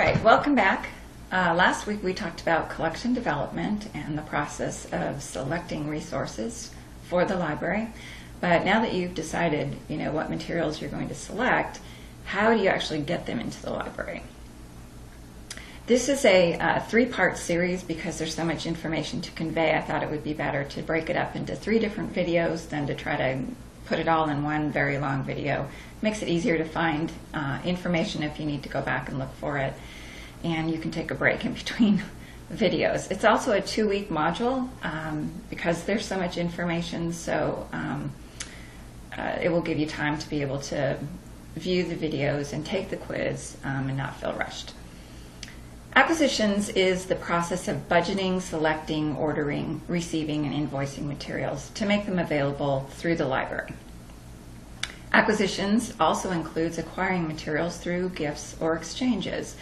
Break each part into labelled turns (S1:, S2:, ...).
S1: right, welcome back. Last week we talked about collection development and the process of selecting resources for the library. But now that you've decided, what materials you're going to select, how do you actually get them into the library? This is a three-part series because there's so much information to convey. I thought it would be better to break it up into 3 different videos than to try to put it all in one very long video. Makes it easier to find information if you need to go back and look for it, and you can take a break in between videos. It's also a 2-week module because there's so much information, so it will give you time to be able to view the videos and take the quiz and not feel rushed. Acquisitions is the process of budgeting, selecting, ordering, receiving, and invoicing materials to make them available through the library. Acquisitions also includes acquiring materials through gifts or exchanges.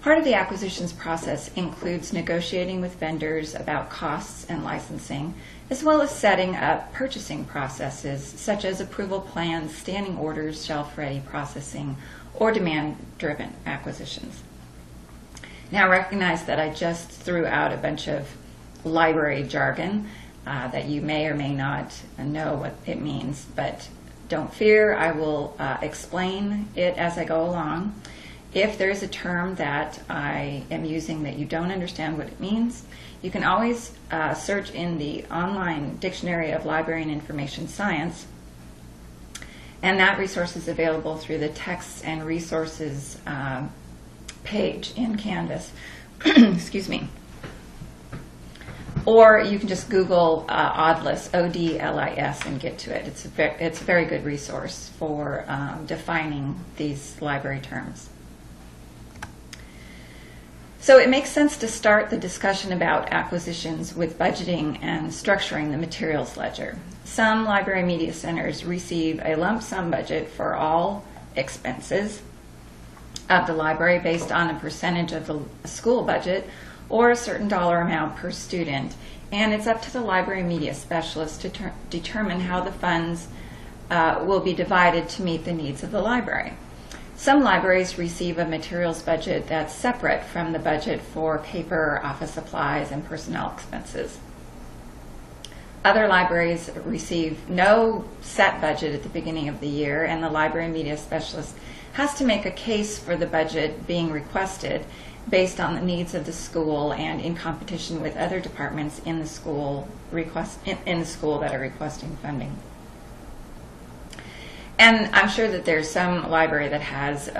S1: Part of the acquisitions process includes negotiating with vendors about costs and licensing, as well as setting up purchasing processes such as approval plans, standing orders, shelf-ready processing, or demand-driven acquisitions. Now recognize that I just threw out a bunch of library jargon that you may or may not know what it means, but don't fear, I will explain it as I go along. If there's a term that I am using that you don't understand what it means, you can always search in the online Dictionary of Library and Information Science, and that resource is available through the Texts and Resources page in Canvas. Excuse me. Or you can just Google ODLIS, O-D-L-I-S, and get to it. It's a very good resource for defining these library terms. So it makes sense to start the discussion about acquisitions with budgeting and structuring the materials ledger. Some library media centers receive a lump sum budget for all expenses of the library based on a percentage of the school budget or a certain dollar amount per student, and it's up to the library media specialist to determine how the funds will be divided to meet the needs of the library. Some libraries receive a materials budget that's separate from the budget for paper, office supplies, and personnel expenses. Other libraries receive no set budget at the beginning of the year, and the library media specialist has to make a case for the budget being requested based on the needs of the school and in competition with other departments in the school that are requesting funding. And I'm sure that there's some library that has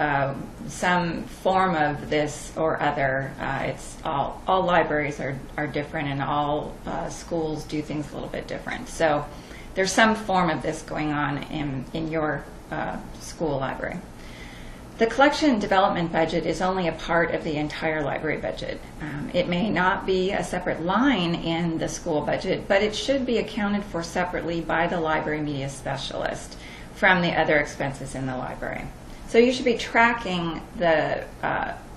S1: some form of this or other. It's all libraries are different, and all schools do things a little bit different. So there's some form of this going on in your school library. The collection development budget is only a part of the entire library budget. It may not be a separate line in the school budget, but it should be accounted for separately by the library media specialist from the other expenses in the library. So you should be tracking the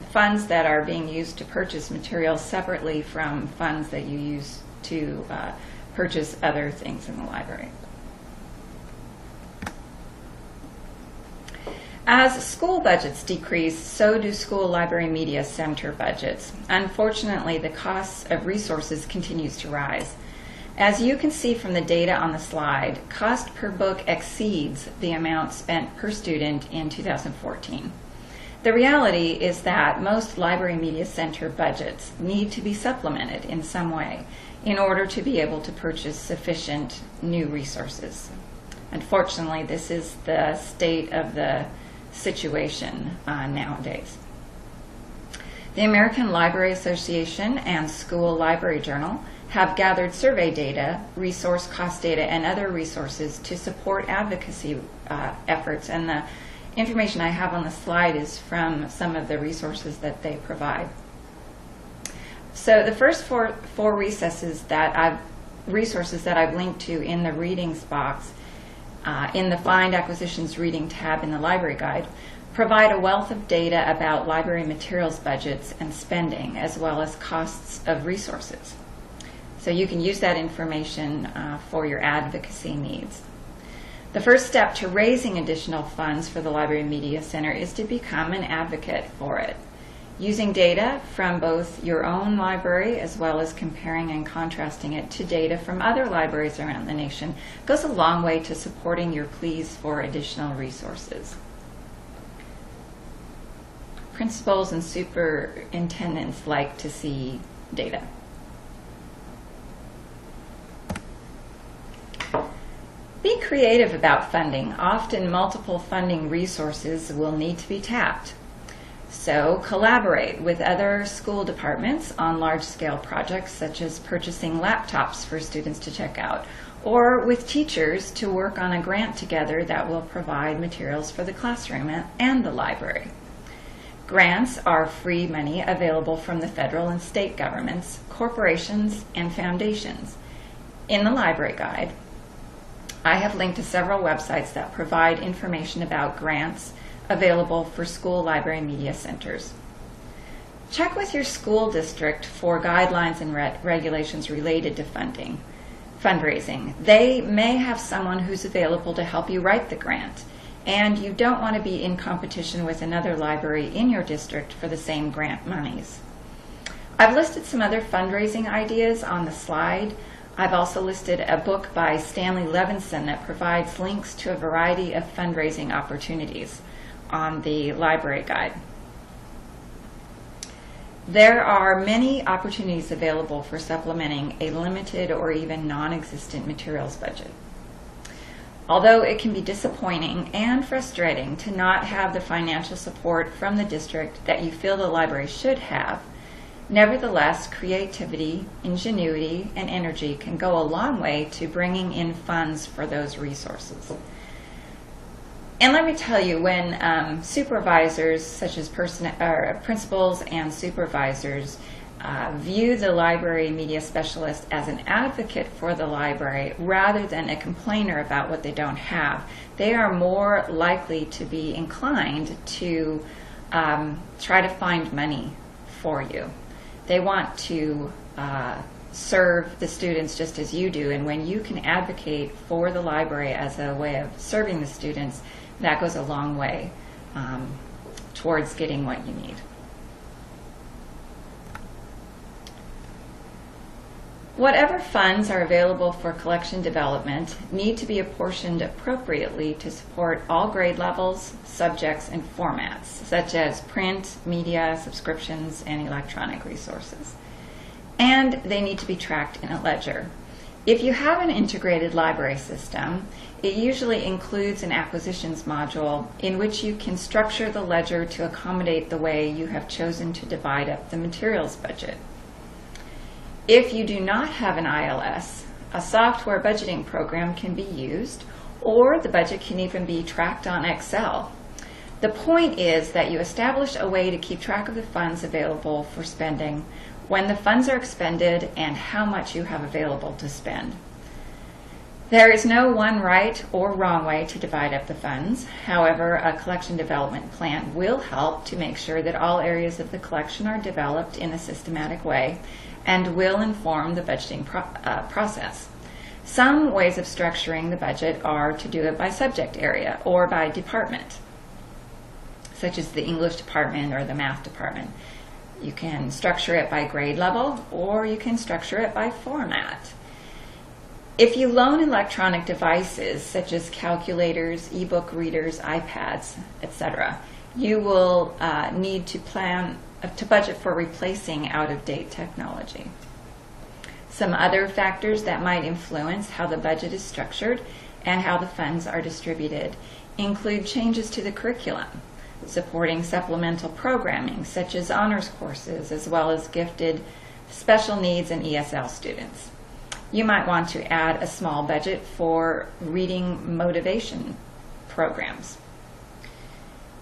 S1: funds that are being used to purchase materials separately from funds that you use to purchase other things in the library. As school budgets decrease, so do school library media center budgets. Unfortunately, the cost of resources continues to rise. As you can see from the data on the slide, cost per book exceeds the amount spent per student in 2014. The reality is that most library media center budgets need to be supplemented in some way in order to be able to purchase sufficient new resources. Unfortunately, this is the state of the situation nowadays. The American Library Association and School Library Journal have gathered survey data, resource cost data, and other resources to support advocacy efforts, and the information I have on the slide is from some of the resources that they provide. So the first four resources that I've linked to in the readings box in the Find Acquisitions Reading tab in the Library Guide provide a wealth of data about library materials budgets and spending, as well as costs of resources. So you can use that information for your advocacy needs. The first step to raising additional funds for the Library Media Center is to become an advocate for it. Using data from both your own library as well as comparing and contrasting it to data from other libraries around the nation goes a long way to supporting your pleas for additional resources. Principals and superintendents like to see data. Be creative about funding. Often multiple funding resources will need to be tapped. So collaborate with other school departments on large-scale projects such as purchasing laptops for students to check out, or with teachers to work on a grant together that will provide materials for the classroom and the library. Grants are free money available from the federal and state governments, corporations, and foundations. In the library guide, I have linked to several websites that provide information about grants available for school library media centers. Check with your school district for guidelines and regulations related to fundraising. They may have someone who's available to help you write the grant, and you don't want to be in competition with another library in your district for the same grant monies. I've listed some other fundraising ideas on the slide. I've also listed a book by Stanley Levinson that provides links to a variety of fundraising opportunities on the library guide. There are many opportunities available for supplementing a limited or even non-existent materials budget. Although it can be disappointing and frustrating to not have the financial support from the district that you feel the library should have, nevertheless, creativity, ingenuity, and energy can go a long way to bringing in funds for those resources. And let me tell you, when supervisors, such as principals and supervisors, view the library media specialist as an advocate for the library rather than a complainer about what they don't have, they are more likely to be inclined to try to find money for you. They want to serve the students just as you do, and when you can advocate for the library as a way of serving the students, that goes a long way towards getting what you need. Whatever funds are available for collection development need to be apportioned appropriately to support all grade levels, subjects, and formats, such as print, media, subscriptions, and electronic resources. And they need to be tracked in a ledger. If you have an integrated library system, it usually includes an acquisitions module in which you can structure the ledger to accommodate the way you have chosen to divide up the materials budget. If you do not have an ILS, a software budgeting program can be used, or the budget can even be tracked on Excel. The point is that you establish a way to keep track of the funds available for spending, when the funds are expended, and how much you have available to spend. There is no one right or wrong way to divide up the funds. However, a collection development plan will help to make sure that all areas of the collection are developed in a systematic way and will inform the budgeting process. Some ways of structuring the budget are to do it by subject area or by department, such as the English department or the math department. You can structure it by grade level, or you can structure it by format. If you loan electronic devices such as calculators, ebook readers, iPads, etc., you will need to plan to budget for replacing out-of-date technology. Some other factors that might influence how the budget is structured and how the funds are distributed include changes to the curriculum, supporting supplemental programming such as honors courses, as well as gifted special needs and ESL students. You might want to add a small budget for reading motivation programs.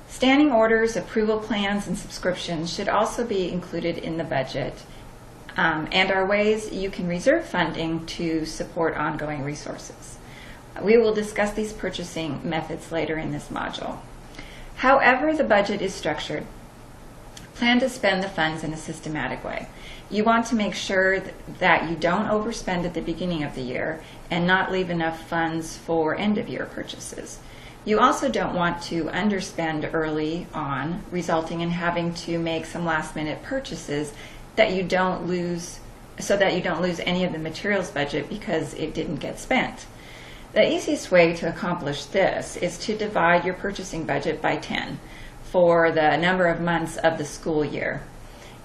S1: Standing orders, approval plans, and subscriptions should also be included in the budget and are ways you can reserve funding to support ongoing resources. We will discuss these purchasing methods later in this module. However the budget is structured, plan to spend the funds in a systematic way. You want to make sure that you don't overspend at the beginning of the year and not leave enough funds for end-of-year purchases. You also don't want to underspend early on, resulting in having to make some last-minute purchases that you don't lose, so that you don't lose any of the materials budget because it didn't get spent. The easiest way to accomplish this is to divide your purchasing budget by 10 for the number of months of the school year,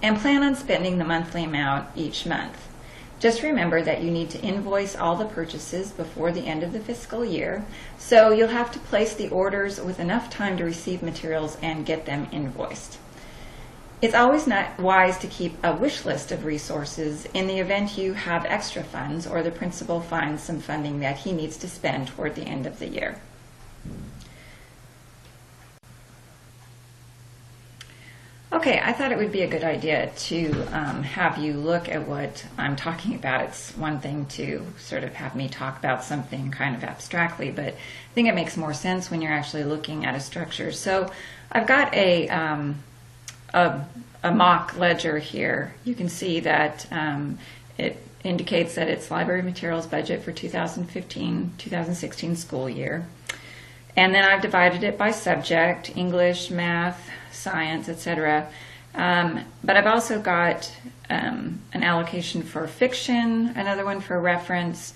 S1: and plan on spending the monthly amount each month. Just remember that you need to invoice all the purchases before the end of the fiscal year, so you'll have to place the orders with enough time to receive materials and get them invoiced. It's always not wise to keep a wish list of resources in the event you have extra funds or the principal finds some funding that he needs to spend toward the end of the year. Okay, I thought it would be a good idea to have you look at what I'm talking about. It's one thing to sort of have me talk about something kind of abstractly, but I think it makes more sense when you're actually looking at a structure. So I've got a mock ledger here. You can see that it indicates that it's library materials budget for 2015-2016 school year. And then I've divided it by subject: English, math, science, etc. But I've also got an allocation for fiction, another one for reference,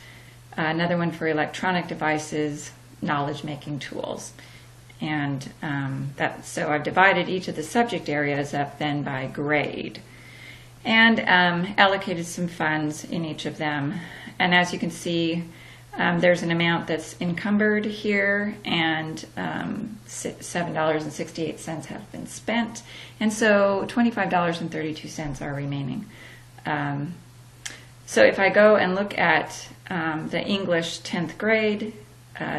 S1: another one for electronic devices, knowledge-making tools. And so I've divided each of the subject areas up then by grade, and allocated some funds in each of them. And as you can see, there's an amount that's encumbered here, and $7.68 have been spent, and so $25.32 are remaining. So if I go and look at the English 10th grade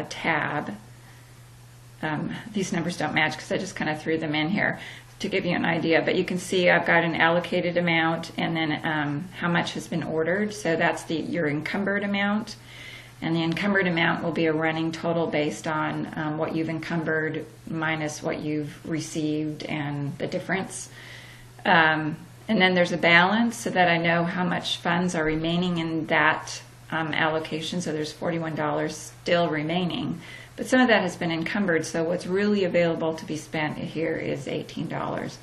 S1: tab, these numbers don't match because I just kind of threw them in here to give you an idea, but you can see I've got an allocated amount and then how much has been ordered. So that's your encumbered amount. And the encumbered amount will be a running total based on what you've encumbered minus what you've received and the difference. And then there's a balance so that I know how much funds are remaining in that allocation. So there's $41 still remaining. But some of that has been encumbered, so what's really available to be spent here is $18.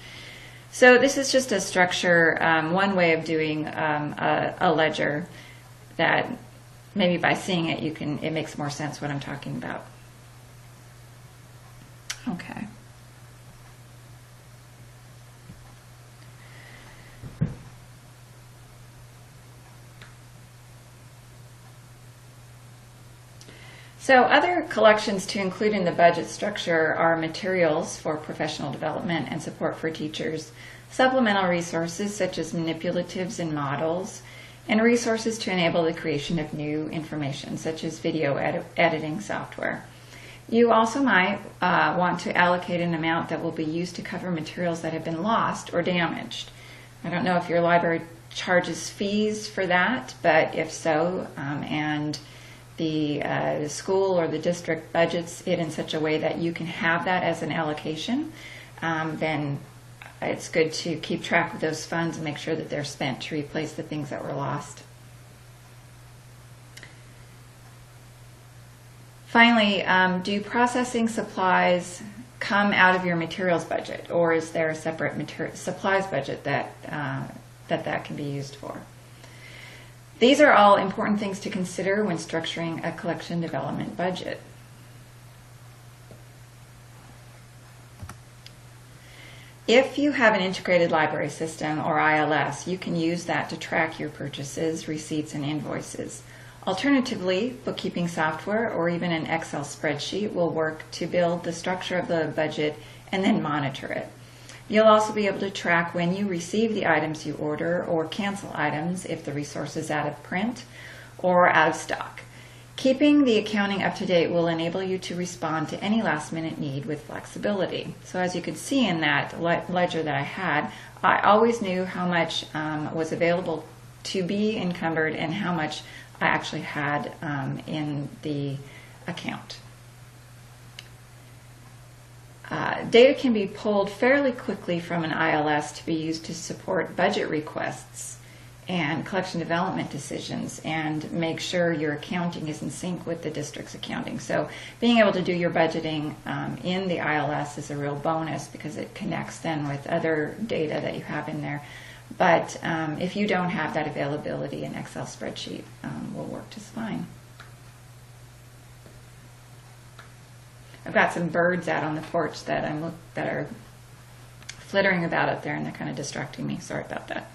S1: So this is just a structure, one way of doing a ledger that maybe by seeing it, it makes more sense what I'm talking about. Okay. So other collections to include in the budget structure are materials for professional development and support for teachers, supplemental resources such as manipulatives and models, and resources to enable the creation of new information, such as video editing software. You also might want to allocate an amount that will be used to cover materials that have been lost or damaged. I don't know if your library charges fees for that, but if so, and the school or the district budgets it in such a way that you can have that as an allocation, then it's good to keep track of those funds and make sure that they're spent to replace the things that were lost. Finally, do processing supplies come out of your materials budget, or is there a separate supplies budget that can be used for? These are all important things to consider when structuring a collection development budget. If you have an integrated library system, or ILS, you can use that to track your purchases, receipts, and invoices. Alternatively, bookkeeping software or even an Excel spreadsheet will work to build the structure of the budget and then monitor it. You'll also be able to track when you receive the items you order or cancel items if the resource is out of print or out of stock. Keeping the accounting up to date will enable you to respond to any last-minute need with flexibility. So as you could see in that ledger that I had, I always knew how much was available to be encumbered and how much I actually had in the account. Data can be pulled fairly quickly from an ILS to be used to support budget requests and collection development decisions, and make sure your accounting is in sync with the district's accounting. So being able to do your budgeting in the ILS is a real bonus because it connects then with other data that you have in there. But if you don't have that availability, an Excel spreadsheet will work just fine. I've got some birds out on the porch that are flittering about out there, and they're kind of distracting me. Sorry about that.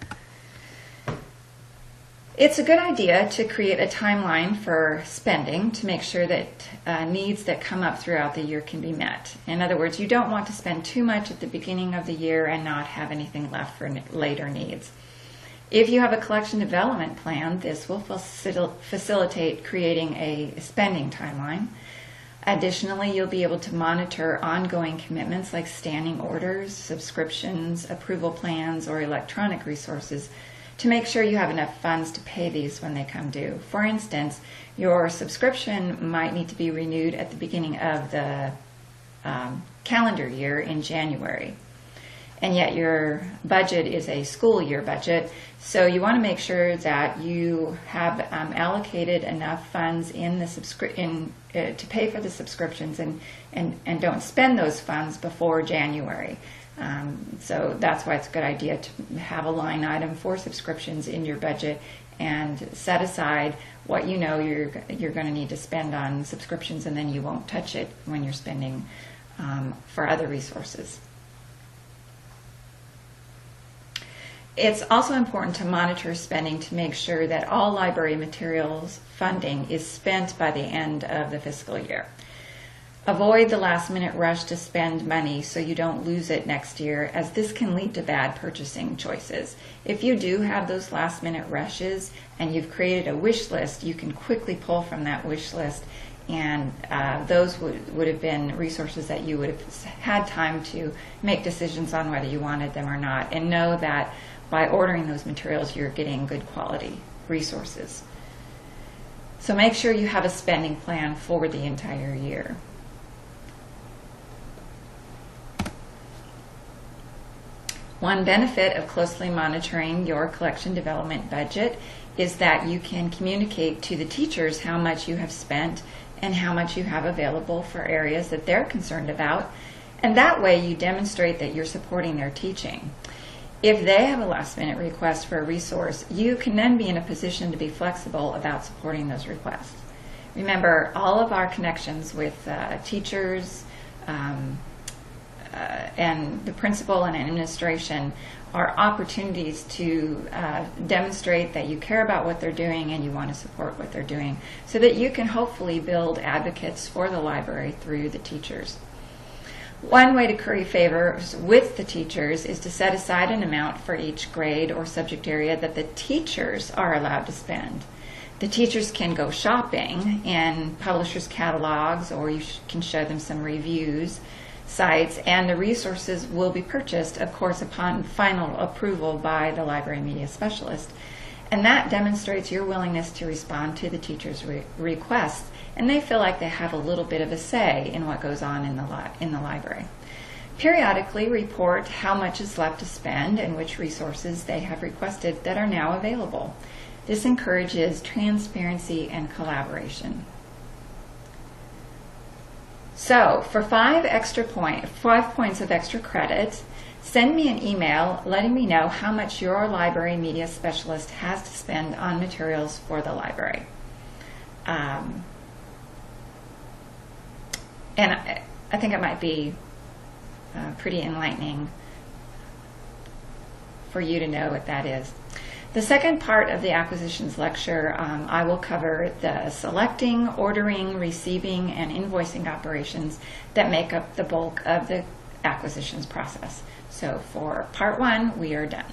S1: It's a good idea to create a timeline for spending to make sure that needs that come up throughout the year can be met. In other words, you don't want to spend too much at the beginning of the year and not have anything left for later needs. If you have a collection development plan, this will facilitate creating a spending timeline. Additionally, you'll be able to monitor ongoing commitments like standing orders, subscriptions, approval plans, or electronic resources to make sure you have enough funds to pay these when they come due. For instance, your subscription might need to be renewed at the beginning of the calendar year in January, and yet your budget is a school year budget, so you want to make sure that you have allocated enough funds in the to pay for the subscriptions and don't spend those funds before January. So that's why it's a good idea to have a line item for subscriptions in your budget and set aside what you know you're going to need to spend on subscriptions, and then you won't touch it when you're spending for other resources. It's also important to monitor spending to make sure that all library materials funding is spent by the end of the fiscal year. Avoid the last-minute rush to spend money so you don't lose it next year, as this can lead to bad purchasing choices. If you do have those last-minute rushes and you've created a wish list, you can quickly pull from that wish list, and those would have been resources that you would have had time to make decisions on whether you wanted them or not, and know that by ordering those materials you're getting good quality resources. So make sure you have a spending plan for the entire year. One benefit of closely monitoring your collection development budget is that you can communicate to the teachers how much you have spent and how much you have available for areas that they're concerned about, and that way you demonstrate that you're supporting their teaching. If they have a last-minute request for a resource, you can then be in a position to be flexible about supporting those requests. Remember, all of our connections with teachers, and the principal and administration are opportunities to demonstrate that you care about what they're doing and you want to support what they're doing, so that you can hopefully build advocates for the library through the teachers. One way to curry favors with the teachers is to set aside an amount for each grade or subject area that the teachers are allowed to spend. The teachers can go shopping in publishers' catalogs, or you can show them some reviews sites, and the resources will be purchased, of course, upon final approval by the library media specialist. And that demonstrates your willingness to respond to the teacher's requests, and they feel like they have a little bit of a say in what goes on in the library. Periodically report how much is left to spend and which resources they have requested that are now available. This encourages transparency and collaboration. So, for 5 points of extra credit, send me an email letting me know how much your library media specialist has to spend on materials for the library. And I think it might be pretty enlightening for you to know what that is. The second part of the acquisitions lecture, I will cover the selecting, ordering, receiving, and invoicing operations that make up the bulk of the acquisitions process. So for part 1, we are done.